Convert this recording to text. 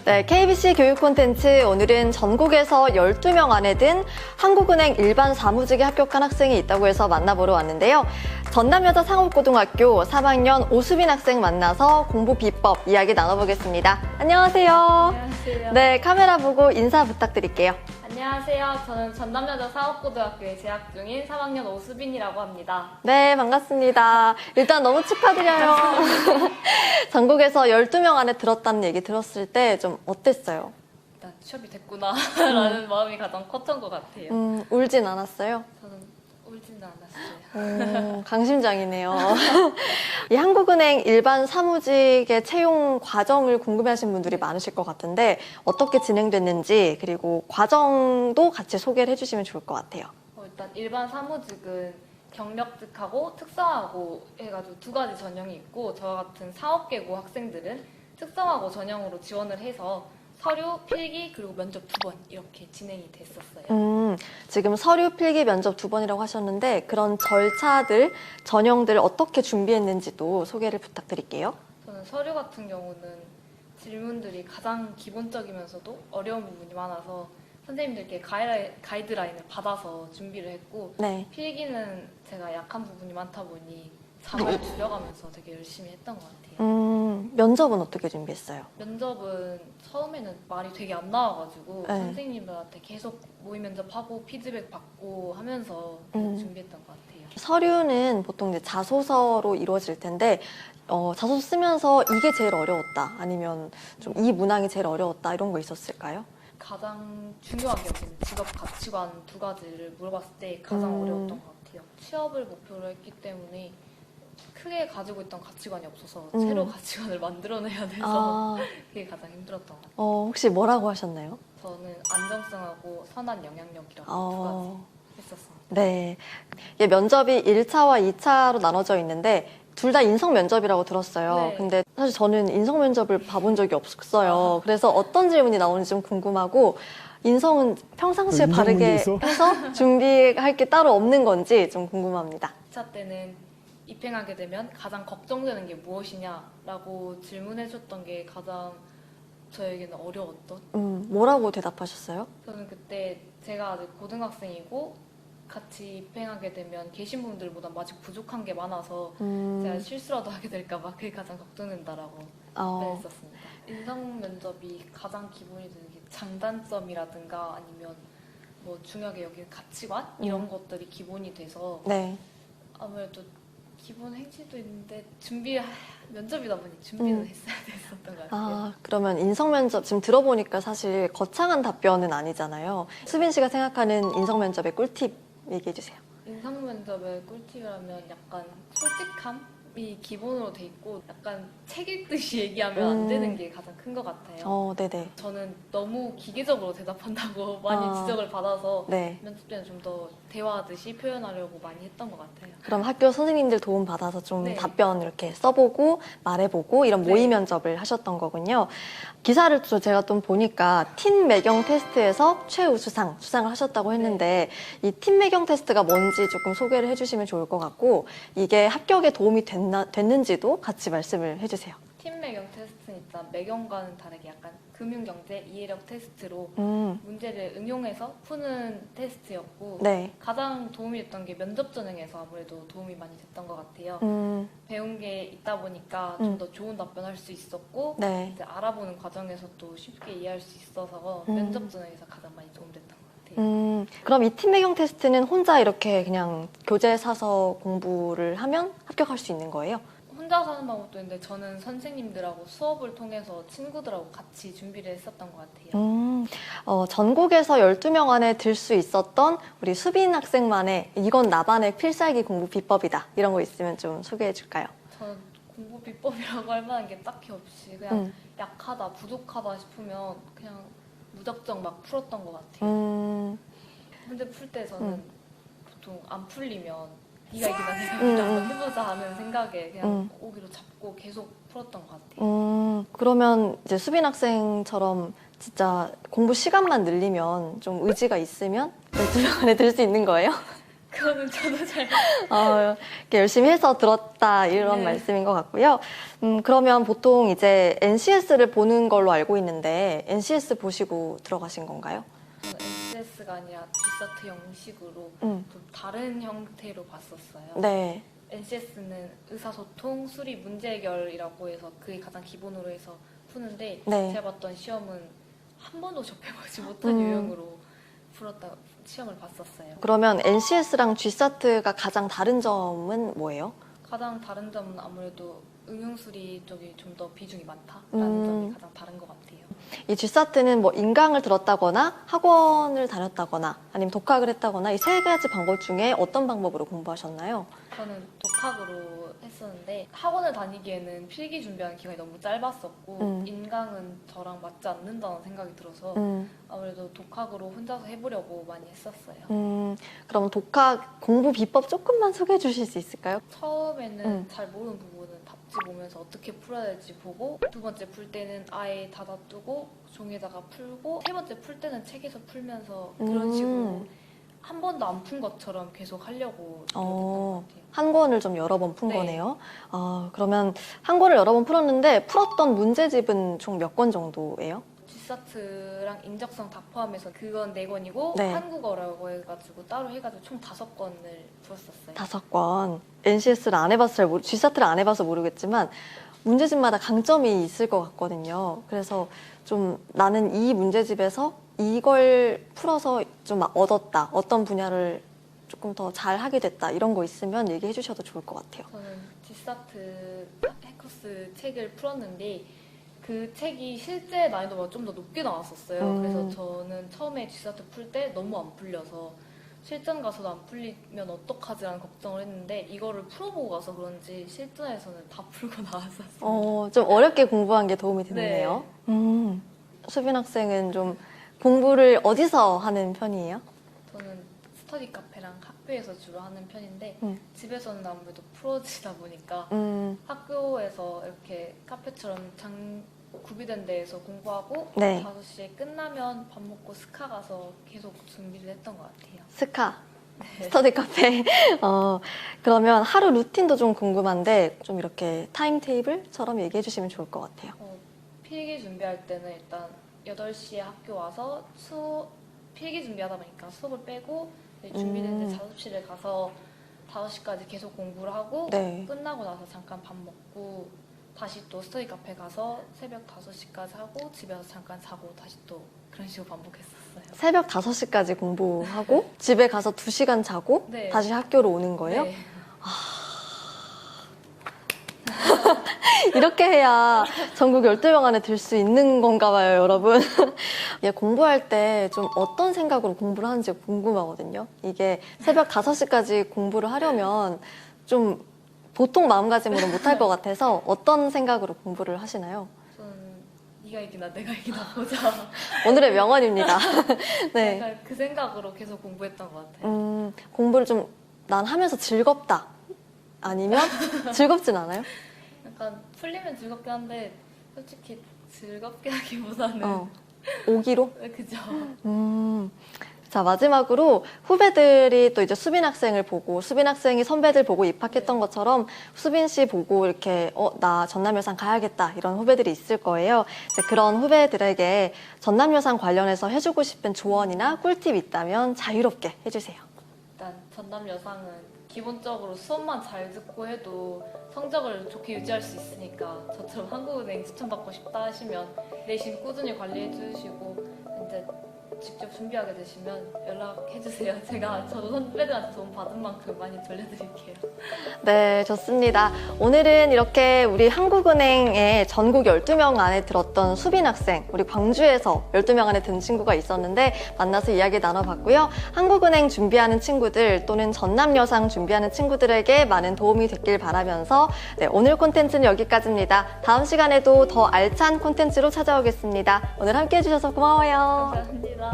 네, KBC 교육 콘텐츠 오늘은 전국에서 12명 안에 든 한국은행 일반 사무직에 합격한 학생이 있다고 해서 만나보러 왔는데요. 전남여자상업고등학교 3학년 오수빈 학생 만나서 공부 비법 이야기 나눠보겠습니다. 안녕하세요. 안녕하세요. 네, 카메라 보고 인사 부탁드릴게요. 안녕하세요. 저는 전남여자상업고등학교에 재학 중인 3학년 오수빈이라고 합니다. 네, 반갑습니다. 일단 너무 축하드려요. 전국에서 12명 안에 들었다는 얘기 들었을 때 좀 어땠어요? 일단 취업이 됐구나 라는 마음이 가장 컸던 것 같아요. 울진 않았어요? 저는 울지는 않았어요. 강심장이네요. 이 한국은행 일반 사무직의 채용 과정을 궁금해하시는 분들이 많으실 것 같은데 어떻게 진행됐는지 그리고 과정도 같이 소개를 해주시면 좋을 것 같아요. 일단 일반 사무직은 경력직하고 특성화고 해가지고 두 가지 전형이 있고 저와 같은 사업계고 학생들은 특성화고 전형으로 지원을 해서 서류, 필기, 그리고 면접 2번 이렇게 진행이 됐었어요. 지금 서류, 필기, 면접 2번이라고 하셨는데 그런 절차들, 전형들 어떻게 준비했는지도 소개를 부탁드릴게요. 저는 서류 같은 경우는 질문들이 가장 기본적이면서도 어려운 부분이 많아서 선생님들께 가이드라인을 받아서 준비를 했고 네. 필기는 제가 약한 부분이 많다 보니 잠을 줄여가면서 되게 열심히 했던 것 같아요. 면접은 어떻게 준비했어요? 면접은 처음에는 말이 되게 안 나와가지고 네. 선생님들한테 계속 모의 면접하고 피드백 받고 하면서 준비했던 것 같아요. 서류는 보통 이제 자소서로 이루어질 텐데 자소서 쓰면서 이게 제일 어려웠다 아니면 좀 이 문항이 제일 어려웠다 이런 거 있었을까요? 가장 중요하게 여기는 직업 가치관 두 가지를 물어봤을 때 가장 어려웠던 것 같아요. 취업을 목표로 했기 때문에 크게 가지고 있던 가치관이 없어서 새로 가치관을 만들어내야 돼서 그게 가장 힘들었던 것 같아요. 혹시 뭐라고 하셨나요? 저는 안정성하고 선한 영향력이라고 두 가지 했었습니다. 네. 이게 면접이 1차와 2차로 나눠져 있는데 둘 다 인성 면접이라고 들었어요. 네. 근데 사실 저는 인성 면접을 봐본 적이 없어요. 그래서 어떤 질문이 나오는지 좀 궁금하고 인성은 평상시에 바르게 해서 준비할 게 따로 없는 건지 좀 궁금합니다. 2차 때는 입행하게 되면 가장 걱정되는 게 무엇이냐라고 질문해줬던 게 가장 저에게는 어려웠던. 뭐라고 대답하셨어요? 저는 그때 제가 아직 고등학생이고 같이 입행하게 되면 계신 분들보다 아직 부족한 게 많아서 제가 실수라도 하게 될까 봐 그게 가장 걱정된다라고 답변했었습니다. 인성 면접이 가장 기본이 되는 게 장단점이라든가 아니면 뭐 중요하게 여기는 가치관 이런 것들이 기본이 돼서 네. 아무래도 기본 행실도 있는데 면접이다 보니 준비는 했어야 됐었던 것 같아요. 그러면 인성 면접 지금 들어보니까 사실 거창한 답변은 아니잖아요. 수빈 씨가 생각하는 인성 면접의 꿀팁 얘기해 주세요. 인성 면접의 꿀팁이라면 약간 솔직함이 기본으로 돼 있고 약간 책 읽듯이 얘기하면 안 되는 게 가장 큰 것 같아요. 네네. 저는 너무 기계적으로 대답한다고 많이 지적을 받아서 네. 면접 때는 좀 더 대화하듯이 표현하려고 많이 했던 것 같아요. 그럼 학교 선생님들 도움 받아서 좀 네. 답변 이렇게 써보고 말해보고 이런 모의 면접을 하셨던 거군요. 기사를 또 제가 좀 보니까 팀 매경 테스트에서 수상을 하셨다고 했는데 이 팀 매경 테스트가 뭔지 조금 소개를 해주시면 좋을 것 같고 이게 합격에 도움이 됐는지도 같이 말씀을 해주세요. 팀 매경 테스트는 일단 매경과는 다르게 약간 금융경제 이해력 테스트로 문제를 응용해서 푸는 테스트였고 네. 가장 도움이 됐던 게 면접 전형에서 아무래도 도움이 많이 됐던 것 같아요. 배운 게 있다 보니까 좀 더 좋은 답변할 수 있었고 네. 이제 알아보는 과정에서도 쉽게 이해할 수 있어서 면접 전형에서 가장 많이 도움됐던 것 같아요. 그럼 이 팀 매경 테스트는 혼자 이렇게 그냥 교재 사서 공부를 하면 합격할 수 있는 거예요? 혼자서 하는 방법도 있는데 저는 선생님들하고 수업을 통해서 친구들하고 같이 준비를 했었던 것 같아요. 전국에서 12명 안에 들 수 있었던 우리 수빈 학생만의 이건 나만의 필살기 공부 비법이다 이런 거 있으면 좀 소개해 줄까요? 저는 공부 비법이라고 할 만한 게 딱히 없이 그냥 약하다, 부족하다 싶으면 그냥 무작정 막 풀었던 것 같아요. 문제 풀 때 저는 보통 안 풀리면 네가 이기다 내가 이기다 한번 해보자 하는 생각에 그냥 오기로 잡고 계속 풀었던 것 같아요. 그러면 이제 수빈 학생처럼 진짜 공부 시간만 늘리면 좀 의지가 있으면 12명 안에 들 수 있는 거예요? 그거는 저도 잘 이렇게 열심히 해서 들었다 이런 네. 말씀인 것 같고요. 그러면 보통 이제 NCS를 보는 걸로 알고 있는데 NCS 보시고 들어가신 건가요? 저는 NCS가 아니라 G사트 형식으로 음. 좀 다른 형태로 봤었어요. 네. NCS는 의사소통, 수리, 문제 해결이라고 해서 그게 가장 기본으로 해서 푸는데 네. 제가 봤던 시험은 한 번도 접해보지 못한 음. 유형으로 풀었다 시험을 봤었어요. 그러면 NCS랑 G사트가 가장 다른 점은 뭐예요? 가장 다른 점은 아무래도 응용수리 쪽이 좀 더 비중이 많다라는 음. 점이 가장 다른 것 같아요. 이 G사트는 뭐 인강을 들었다거나 학원을 다녔다거나 아니면 독학을 했다거나 이 세 가지 방법 중에 어떤 방법으로 공부하셨나요? 저는 독학으로 했었는데 학원을 다니기에는 필기 준비하는 기간이 너무 짧았었고 인강은 저랑 맞지 않는다는 생각이 들어서 아무래도 독학으로 혼자서 해보려고 많이 했었어요. 그럼 독학 공부 비법 조금만 소개해 주실 수 있을까요? 처음에는 잘 모르는 부분은 답지 보면서 어떻게 풀어야 될지 보고 두 번째 풀 때는 아예 닫아두고 종이에다가 풀고 세 번째 풀 때는 책에서 풀면서 그런 식으로 한 번도 안 푼 것처럼 계속 하려고 노력했던 것 같아요. 한 권을 좀 여러 번 푼 네. 거네요. 그러면 한 권을 여러 번 풀었는데 풀었던 문제집은 총 몇 권 정도예요? G사트랑 인적성 다 포함해서 그건 4권이고 네. 한국어라고 해가지고 따로 해가지고 총 5권을 풀었었어요. 5권. NCS를 안 해봐서 G사트를 안 해봐서 모르겠지만 문제집마다 강점이 있을 것 같거든요. 그래서 좀 나는 이 문제집에서 이걸 풀어서 좀 얻었다. 어떤 분야를 조금 더 잘하게 됐다. 이런 거 있으면 얘기해 주셔도 좋을 것 같아요. 저는 G사트 해커스 책을 풀었는데 그 책이 실제 난이도가 좀 더 높게 나왔었어요. 그래서 저는 처음에 G사트 풀 때 너무 안 풀려서 실전 가서도 안 풀리면 어떡하지라는 걱정을 했는데 이거를 풀어보고 가서 그런지 실전에서는 다 풀고 나왔었어요. 좀 어렵게 공부한 게 도움이 됐네요. 수빈 학생은 좀 공부를 어디서 하는 편이에요? 저는 스터디 카페랑 학교에서 주로 하는 편인데 집에서는 아무래도 풀어지다 보니까 학교에서 이렇게 카페처럼 구비된 데에서 공부하고 네. 5시에 끝나면 밥 먹고 스카 가서 계속 준비를 했던 것 같아요. 스카, 네. 스터디 카페. 그러면 하루 루틴도 좀 궁금한데 좀 이렇게 타임 테이블처럼 얘기해 주시면 좋을 것 같아요. 필기 준비할 때는 일단 8시에 학교 와서 필기 준비하다 보니까 수업을 빼고 준비된 이제 작업실에 가서 5시까지 계속 공부를 하고 네. 끝나고 나서 잠깐 밥 먹고 다시 또 스터디 카페 가서 새벽 5시까지 하고 집에 와서 잠깐 자고 다시 또 그런 식으로 반복했었어요. 새벽 5시까지 공부하고 집에 가서 2시간 자고 네. 다시 학교로 오는 거예요? 네. 이렇게 해야 전국 12명 안에 들 수 있는 건가 봐요, 여러분. 얘 공부할 때 좀 어떤 생각으로 공부를 하는지 궁금하거든요. 이게 새벽 5시까지 공부를 하려면 좀 보통 마음가짐으로 못할 것 같아서 어떤 생각으로 공부를 하시나요? 저는 네가 이기나 내가 이기나 보자. 오늘의 명언입니다. 네. 약간 그 생각으로 계속 공부했던 것 같아요. 공부를 좀 난 하면서 즐겁다. 아니면 즐겁진 않아요? 약간 풀리면 즐겁긴 한데 솔직히 즐겁게 하기보다는 오기로? 그죠. 자, 마지막으로 후배들이 또 이제 수빈 학생을 보고 수빈 학생이 선배들 보고 입학했던 것처럼 수빈 씨 보고 이렇게 나 전남여상 가야겠다 이런 후배들이 있을 거예요. 이제 그런 후배들에게 전남여상 관련해서 해주고 싶은 조언이나 꿀팁 있다면 자유롭게 해주세요. 일단 전남여상은 기본적으로 수업만 잘 듣고 해도 성적을 좋게 유지할 수 있으니까 저처럼 한국은행 추천받고 싶다 하시면 내신 꾸준히 관리해 주시고 이제 직접 준비하게 되시면 연락해주세요. 저도 선배들한테 도움 받은 만큼 많이 돌려드릴게요. 네, 좋습니다. 오늘은 이렇게 우리 한국은행에 전국 12명 안에 들었던 수빈 학생, 우리 광주에서 12명 안에 든 친구가 있었는데 만나서 이야기 나눠봤고요. 한국은행 준비하는 친구들 또는 전남여상 준비하는 친구들에게 많은 도움이 됐길 바라면서 네, 오늘 콘텐츠는 여기까지입니다. 다음 시간에도 더 알찬 콘텐츠로 찾아오겠습니다. 오늘 함께 해주셔서 고마워요. 감사합니다.